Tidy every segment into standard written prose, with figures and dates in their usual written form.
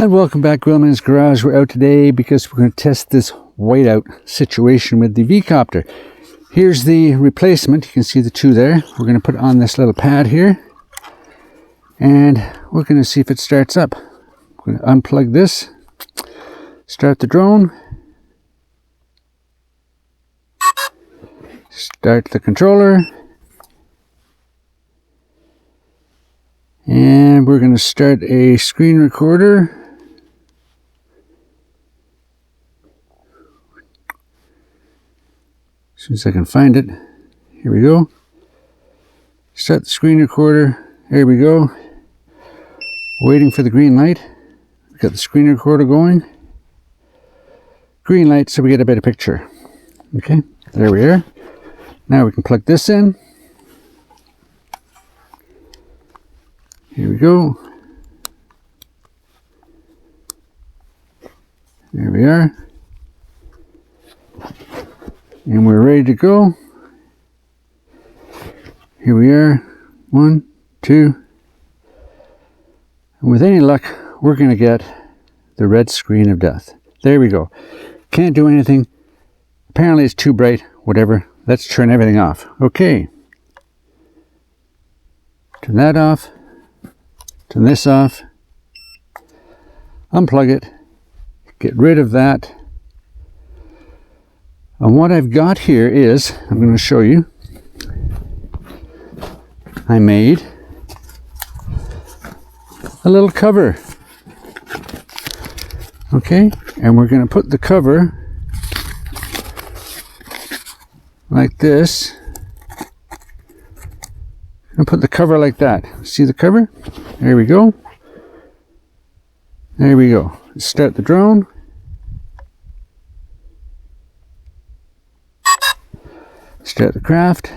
And welcome back, Wheelman's Garage. We're out today because we're going to test this whiteout situation with the V-Copter. Here's the replacement. You can see the two there. We're going to put it on this little pad here. And we're going to see if it starts up. I'm going to unplug this. Start the drone. Start the controller. And we're going to start a screen recorder. As soon as I can find it. Here we go. Start the screen recorder. There we go. Waiting for the green light. We've got the screen recorder going. Green light, so we get a better picture. Okay, there we are. Now we can plug this in. Here we go. There we are. And we're ready to go. Here we are. 1, 2. And with any luck, we're going to get the red screen of death. There we go. Can't do anything. Apparently it's too bright. Whatever. Let's turn everything off. Okay. Turn that off. Turn this off. Unplug it. Get rid of that. And what I've got here is, I'm going to show you, I made a little cover. Okay, and we're going to put the cover like this. And put the cover like that. See the cover? There we go. There we go. Let's start the drone. Start the craft.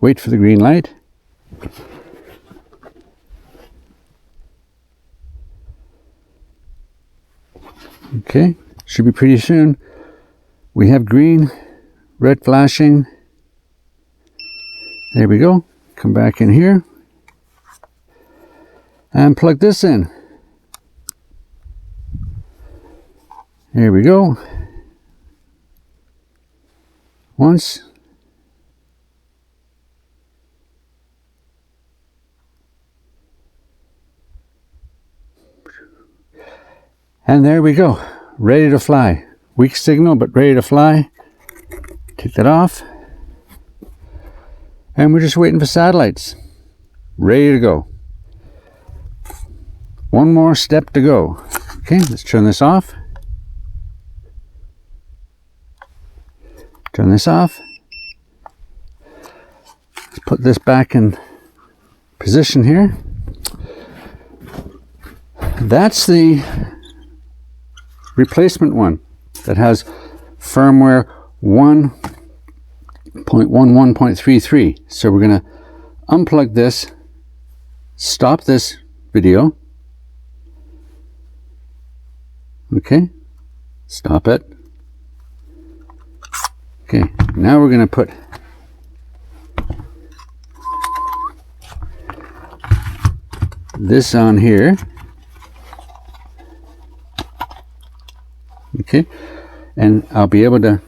Wait for the green light. Okay, should be pretty soon. We have green, red flashing. There we go. Come back in here and plug this in. There we go. Once. And there we go. Ready to fly. Weak signal, but ready to fly. Take that off. And we're just waiting for satellites. Ready to go. One more step to go. Okay, let's turn this off. Turn this off. Let's put this back in position here. That's the replacement one that has firmware 1.11.33. So we're going to unplug this, stop this video. Okay, stop it. Okay, now we're going to put this on here. Okay, and I'll be able to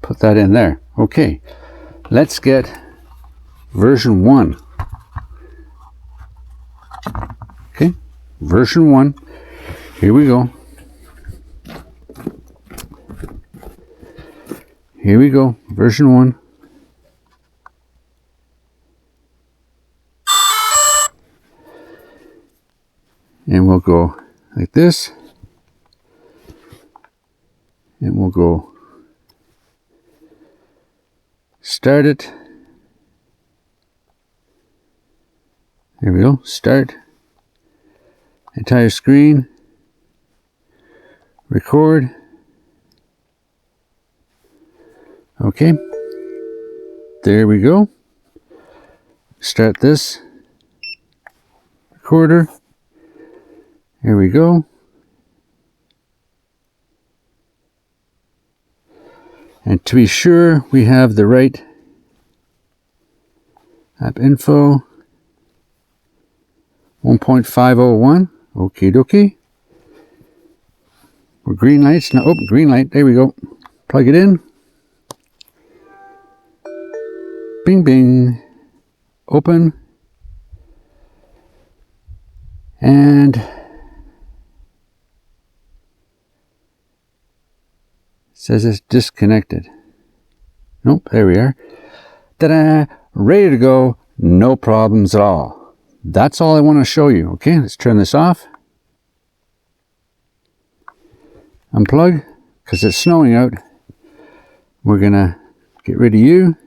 put that in there. Okay, let's get version 1. Okay, version 1. Here we go. Here we go, version 1. And we'll go like this. And we'll go start it. There we go, start. Entire screen. Record. Okay, there we go. Start this recorder. Here we go. And to be sure we have the right app info, 1.501. Okie dokie. We're green lights now. Oh, green light. There we go. Plug it in. Bing, bing. Open. And it says it's disconnected. Nope, there we are. Ta-da! Ready to go. No problems at all. That's all I want to show you. Okay, let's turn this off. Unplug, because it's snowing out. We're gonna get rid of you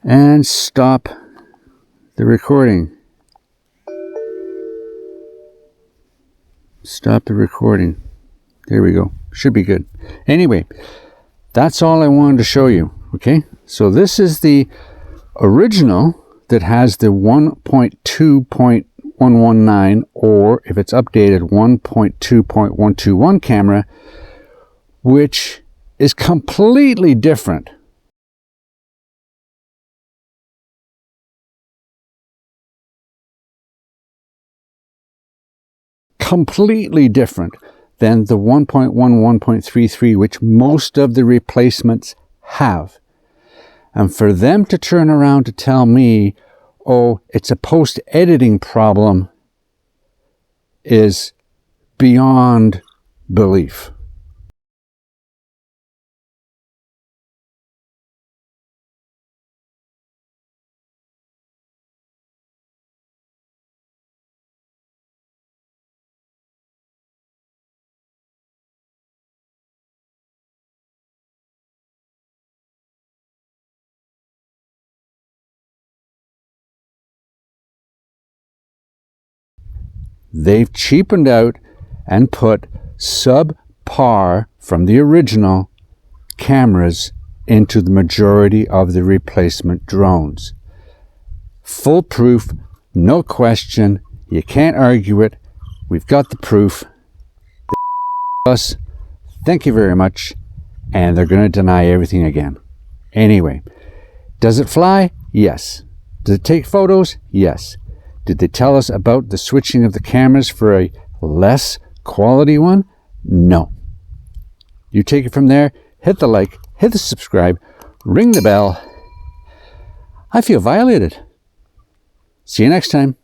and stop the recording. Stop the recording. There we go. Should be good. Anyway, that's all I wanted to show you. Okay, so this is the original that has the 1.2.119, or if it's updated, 1.2.121 camera, which is completely different. Completely different than the 1.11.33, which most of the replacements have. And for them to turn around to tell me, oh, it's a post-editing problem, is beyond belief. They've cheapened out and put subpar from the original cameras into the majority of the replacement drones. Foolproof, no question, you can't argue it. We've got the proof. Us, thank you very much, and they're going to deny everything again. Anyway, does it fly? Yes. Does it take photos? Yes. Did they tell us about the switching of the cameras for a less quality one? No. You take it from there, hit the like, hit the subscribe, ring the bell. I feel violated. See you next time.